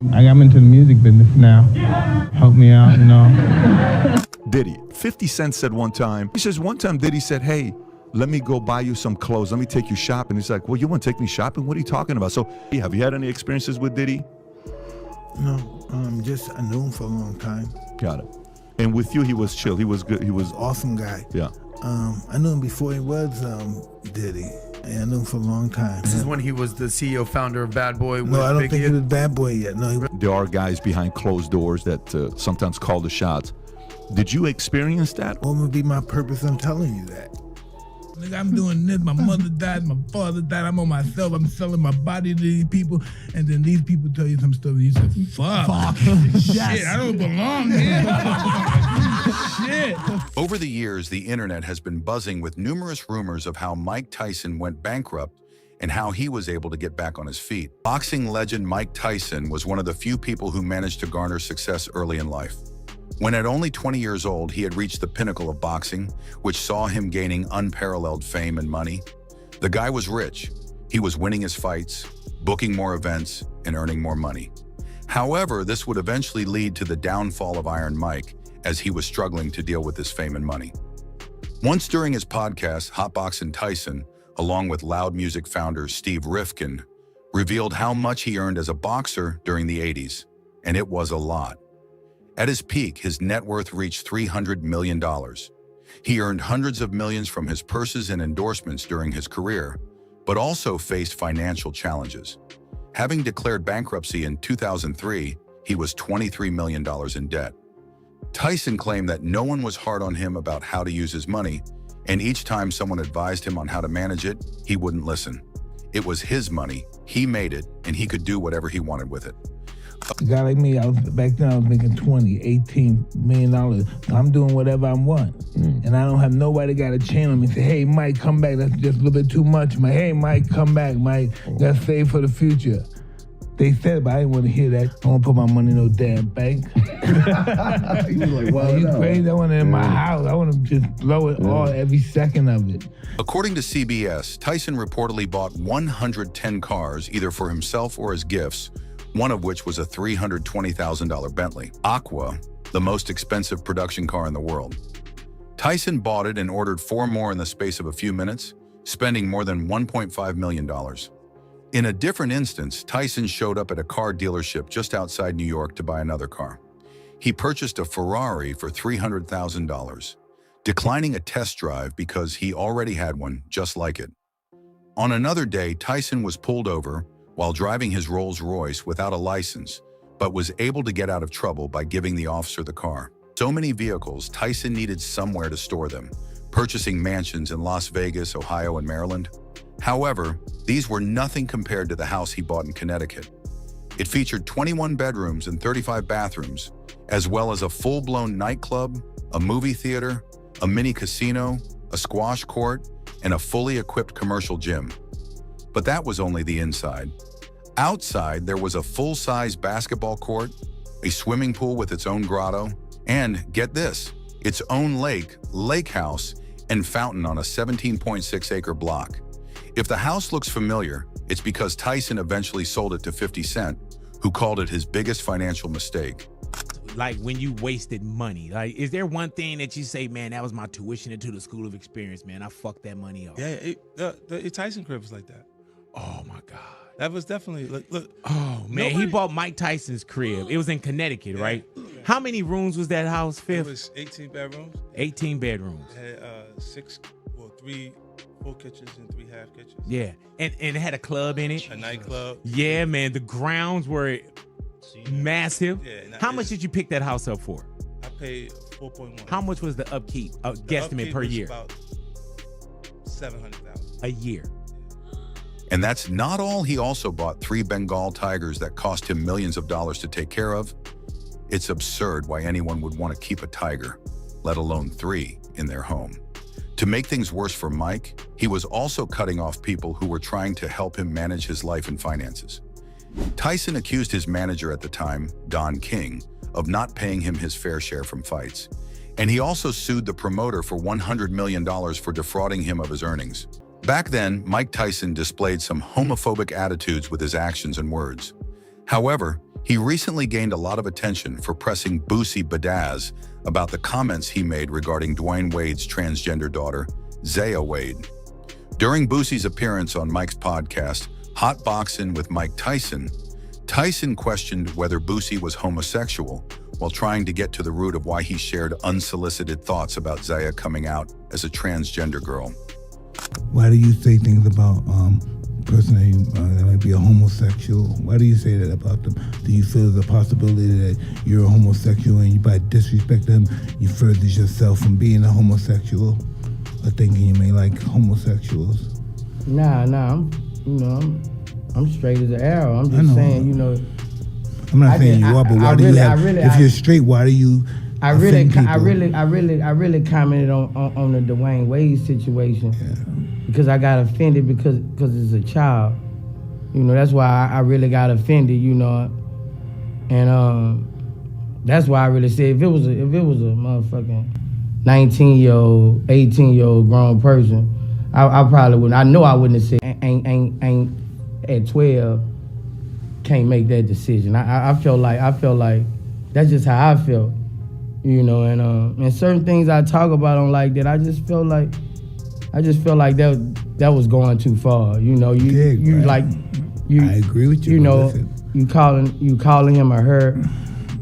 I got into the music business now. Help me out, you know. Diddy. 50 Cent said one time, he says one time Diddy said, hey, let me go buy you some clothes. Let me take you shopping. He's like, well, you want to take me shopping? What are you talking about? So have you had any experiences with Diddy? No, just I knew him for a long time. Got it. And with you, he was chill. He was good. He was Awesome guy. Yeah. I knew him before he was Diddy. And I knew him for a long time. This is when he was the CEO, founder of Bad Boy. No, I don't think he was Bad Boy yet. No, There are guys behind closed doors that sometimes call the shots. Did you experience that? What would be my purpose? I'm telling you that. Nigga, I'm doing this. My mother died. My father died. I'm on myself. I'm selling my body to these people. And then these people tell you some stuff. And you say, fuck. Shit, I don't belong here. Shit. Over the years, the internet has been buzzing with numerous rumors of how Mike Tyson went bankrupt and how he was able to get back on his feet. Boxing legend Mike Tyson was one of the few people who managed to garner success early in life. When at only 20 years old, he had reached the pinnacle of boxing, which saw him gaining unparalleled fame and money. The guy was rich. He was winning his fights, booking more events, and earning more money. However, this would eventually lead to the downfall of Iron Mike as he was struggling to deal with his fame and money. Once during his podcast, Hotboxing Tyson, along with Loud Music founder Steve Rifkin, revealed how much he earned as a boxer during the 80s, and it was a lot. At his peak, his net worth reached $300 million. He earned hundreds of millions from his purses and endorsements during his career, but also faced financial challenges. Having declared bankruptcy in 2003, he was $23 million in debt. Tyson claimed that no one was hard on him about how to use his money, and each time someone advised him on how to manage it, he wouldn't listen. It was his money, he made it, and he could do whatever he wanted with it. A guy like me, back then I was making $18 million. I'm doing whatever I want. And I don't have nobody got a chain on me and say, hey, Mike, come back. That's just a little bit too much. Hey, Mike, come back, Mike. Gotta save for the future. They said, but I didn't want to hear that. I don't want to put my money in no damn bank. You like, wow, you crazy? I want it in my house. I want to just blow it all, every second of it. According to CBS, Tyson reportedly bought 110 cars, either for himself or as gifts, one of which was a $320,000 Bentley Aqua, the most expensive production car in the world. Tyson bought it and ordered 4 more in the space of a few minutes, spending more than $1.5 million. In a different instance, Tyson showed up at a car dealership just outside New York to buy another car. He purchased a Ferrari for $300,000, declining a test drive because he already had one just like it. On another day, Tyson was pulled over while driving his Rolls-Royce without a license, but was able to get out of trouble by giving the officer the car. So many vehicles, Tyson needed somewhere to store them, purchasing mansions in Las Vegas, Ohio, and Maryland. However, these were nothing compared to the house he bought in Connecticut. It featured 21 bedrooms and 35 bathrooms, as well as a full-blown nightclub, a movie theater, a mini casino, a squash court, and a fully equipped commercial gym. But that was only the inside. Outside, there was a full-size basketball court, a swimming pool with its own grotto, and, get this, its own lake house, and fountain on a 17.6-acre block. If the house looks familiar, it's because Tyson eventually sold it to 50 Cent, who called it his biggest financial mistake. Like when you wasted money, like is there one thing that you say, man, that was my tuition into the school of experience, man, I fucked that money up? Yeah, the Tyson crib was like that. Oh my God. That was definitely, look. Oh man, he bought Mike Tyson's crib. It was in Connecticut, right? How many rooms was that house, Fifth? It was 18 bedrooms. 18 bedrooms. It had 3 full kitchens and 3 half kitchens. Yeah, and it had a club in it. A nightclub. Yeah, man, the grounds were massive. Yeah, how much did you pick that house up for? I paid 4.1. How much was the upkeep, guesstimate per year? About $700,000 a year. And that's not all. He also bought 3 Bengal tigers that cost him millions of dollars to take care of. It's absurd why anyone would want to keep a tiger, let alone 3, in their home. To make things worse for Mike, he was also cutting off people who were trying to help him manage his life and finances. Tyson accused his manager at the time, Don King, of not paying him his fair share from fights. And he also sued the promoter for $100 million for defrauding him of his earnings. Back then, Mike Tyson displayed some homophobic attitudes with his actions and words. However, He recently gained a lot of attention for pressing Boosie Badazz about the comments he made regarding Dwayne Wade's transgender daughter, Zaya Wade. During Boosie's appearance on Mike's podcast, Hot Boxing with Mike Tyson, Tyson questioned whether Boosie was homosexual while trying to get to the root of why he shared unsolicited thoughts about Zaya coming out as a transgender girl. Why do you say things about person that might be a homosexual? Why do you say that about them? Do you feel there's a possibility that you're a homosexual and you, by disrespect them, you further yourself from being a homosexual or thinking you may like homosexuals? Nah, I'm straight as an arrow. I'm just saying, I'm not saying you are, but why do you have? If you're straight, why do you? I really commented on the Dwayne Wade situation because I got offended because it's a child. That's why I really got offended. And that's why I really said if it was a motherfucking 19-year-old, 18-year-old grown person, I probably wouldn't. I know I wouldn't have said ain't at 12 can't make that decision. I felt like that's just how I felt. And certain things I talk about on like that, I just felt like that was going too far. I agree with you. You calling him or her,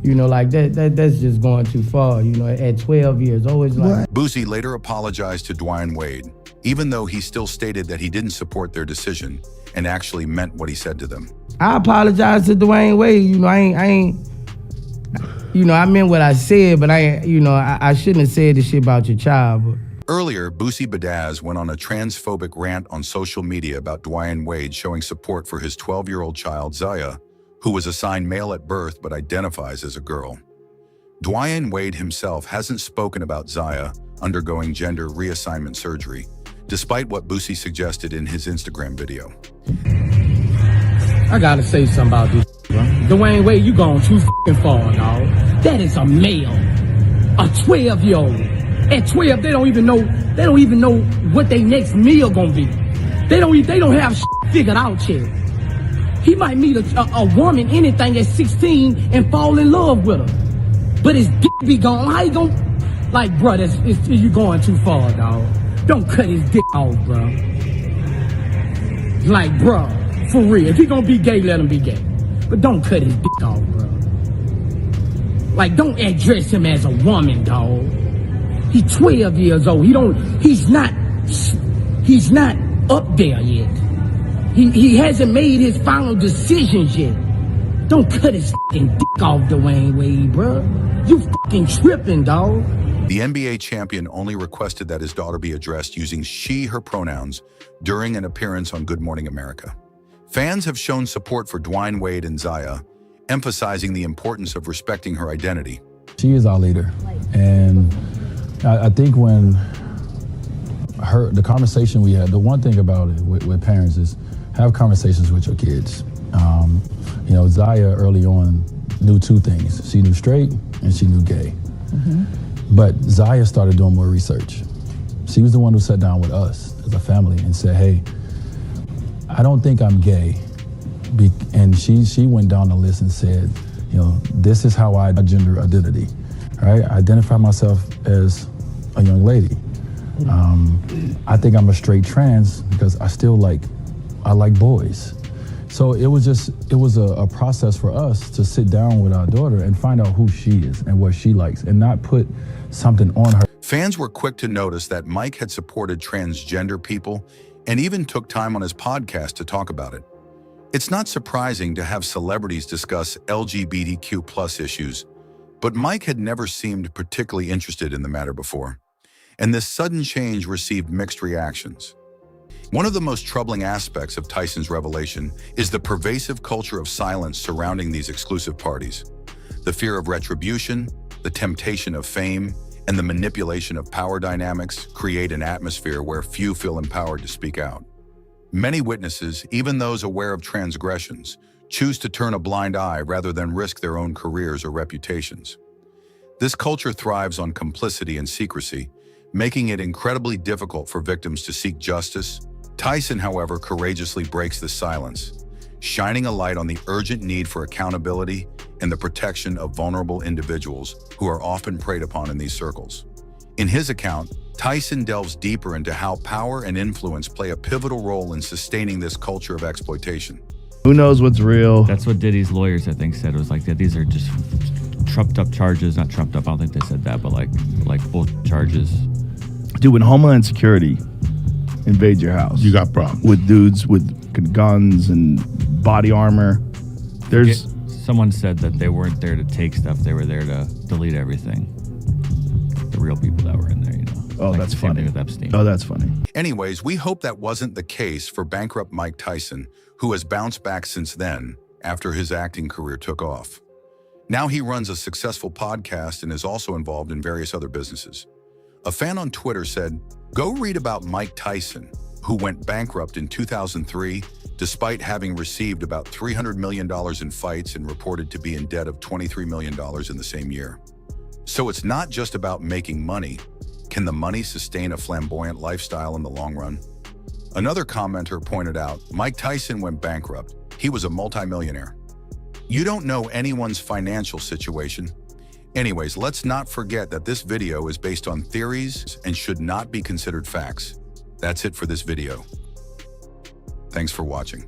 like that's just going too far. At 12 years old, it's like. Boosie later apologized to Dwayne Wade, even though he still stated that he didn't support their decision and actually meant what he said to them. I apologize to Dwayne Wade. I meant what I said, but I shouldn't have said this shit about your child. But. Earlier, Boosie Badazz went on a transphobic rant on social media about Dwayne Wade showing support for his 12-year-old child, Zaya, who was assigned male at birth but identifies as a girl. Dwayne Wade himself hasn't spoken about Zaya undergoing gender reassignment surgery, despite what Boosie suggested in his Instagram video. I gotta say something about this, bro. Dwayne Wade, you going too f***ing far, dog. That is a male, a 12-year-old. At 12, they don't even know what their next meal gonna be. They don't have shit figured out yet. He might meet a woman, anything at 16 and fall in love with her. But his dick be gone. How you gonna, like, bro, you going too far, dog. Don't cut his dick off, bro. Like, bro, for real. If he gonna be gay, let him be gay. But don't cut his dick off, bro. Like, don't address him as a woman, dog. He's 12 years old. He's not up there yet. He hasn't made his final decisions yet. Don't cut his fucking dick off, Dwayne Wade, bro. You fucking tripping, dog. The NBA champion only requested that his daughter be addressed using she/her pronouns during an appearance on Good Morning America. Fans have shown support for Dwayne Wade and Zaya, emphasizing the importance of respecting her identity. She is our leader, and I think when the conversation we had, the one thing about it with parents is have conversations with your kids. Zaya early on knew two things. She knew straight and she knew gay. Mm-hmm. But Zaya started doing more research. She was the one who sat down with us as a family and said, hey, I don't think I'm gay. And she went down the list and said, this is how I gender identity, right? I identify myself as a young lady. I think I'm a straight trans because I like boys. So it was a process for us to sit down with our daughter and find out who she is and what she likes and not put something on her. Fans were quick to notice that Mike had supported transgender people and even took time on his podcast to talk about it. It's not surprising to have celebrities discuss LGBTQ+ issues, but Mike had never seemed particularly interested in the matter before, and this sudden change received mixed reactions. One of the most troubling aspects of Tyson's revelation is the pervasive culture of silence surrounding these exclusive parties. The fear of retribution, the temptation of fame, and the manipulation of power dynamics create an atmosphere where few feel empowered to speak out. Many witnesses, even those aware of transgressions, choose to turn a blind eye rather than risk their own careers or reputations. This culture thrives on complicity and secrecy, making it incredibly difficult for victims to seek justice. Tyson, however, courageously breaks the silence, shining a light on the urgent need for accountability and the protection of vulnerable individuals who are often preyed upon in these circles. In his account, Tyson delves deeper into how power and influence play a pivotal role in sustaining this culture of exploitation. Who knows what's real? That's what Diddy's lawyers, I think, said. It was like that these are just trumped up charges, not trumped up, I don't think they said that, but like full charges. Dude, when Homeland Security invades your house, you got problems with dudes with guns and body armor. Someone said that they weren't there to take stuff; they were there to delete everything. The real people that were in there, you know. Oh, like that's funny. With Epstein. Oh, that's funny. Anyways, we hope that wasn't the case for bankrupt Mike Tyson, who has bounced back since then after his acting career took off. Now he runs a successful podcast and is also involved in various other businesses. A fan on Twitter said, "Go read about Mike Tyson, who went bankrupt in 2003 despite having received about $300 million in fights and reported to be in debt of $23 million in the same year." So it's not just about making money. Can the money sustain a flamboyant lifestyle in the long run? Another commenter pointed out, Mike Tyson went bankrupt. He was a multimillionaire. You don't know anyone's financial situation. Anyways, let's not forget that this video is based on theories and should not be considered facts. That's it for this video. Thanks for watching.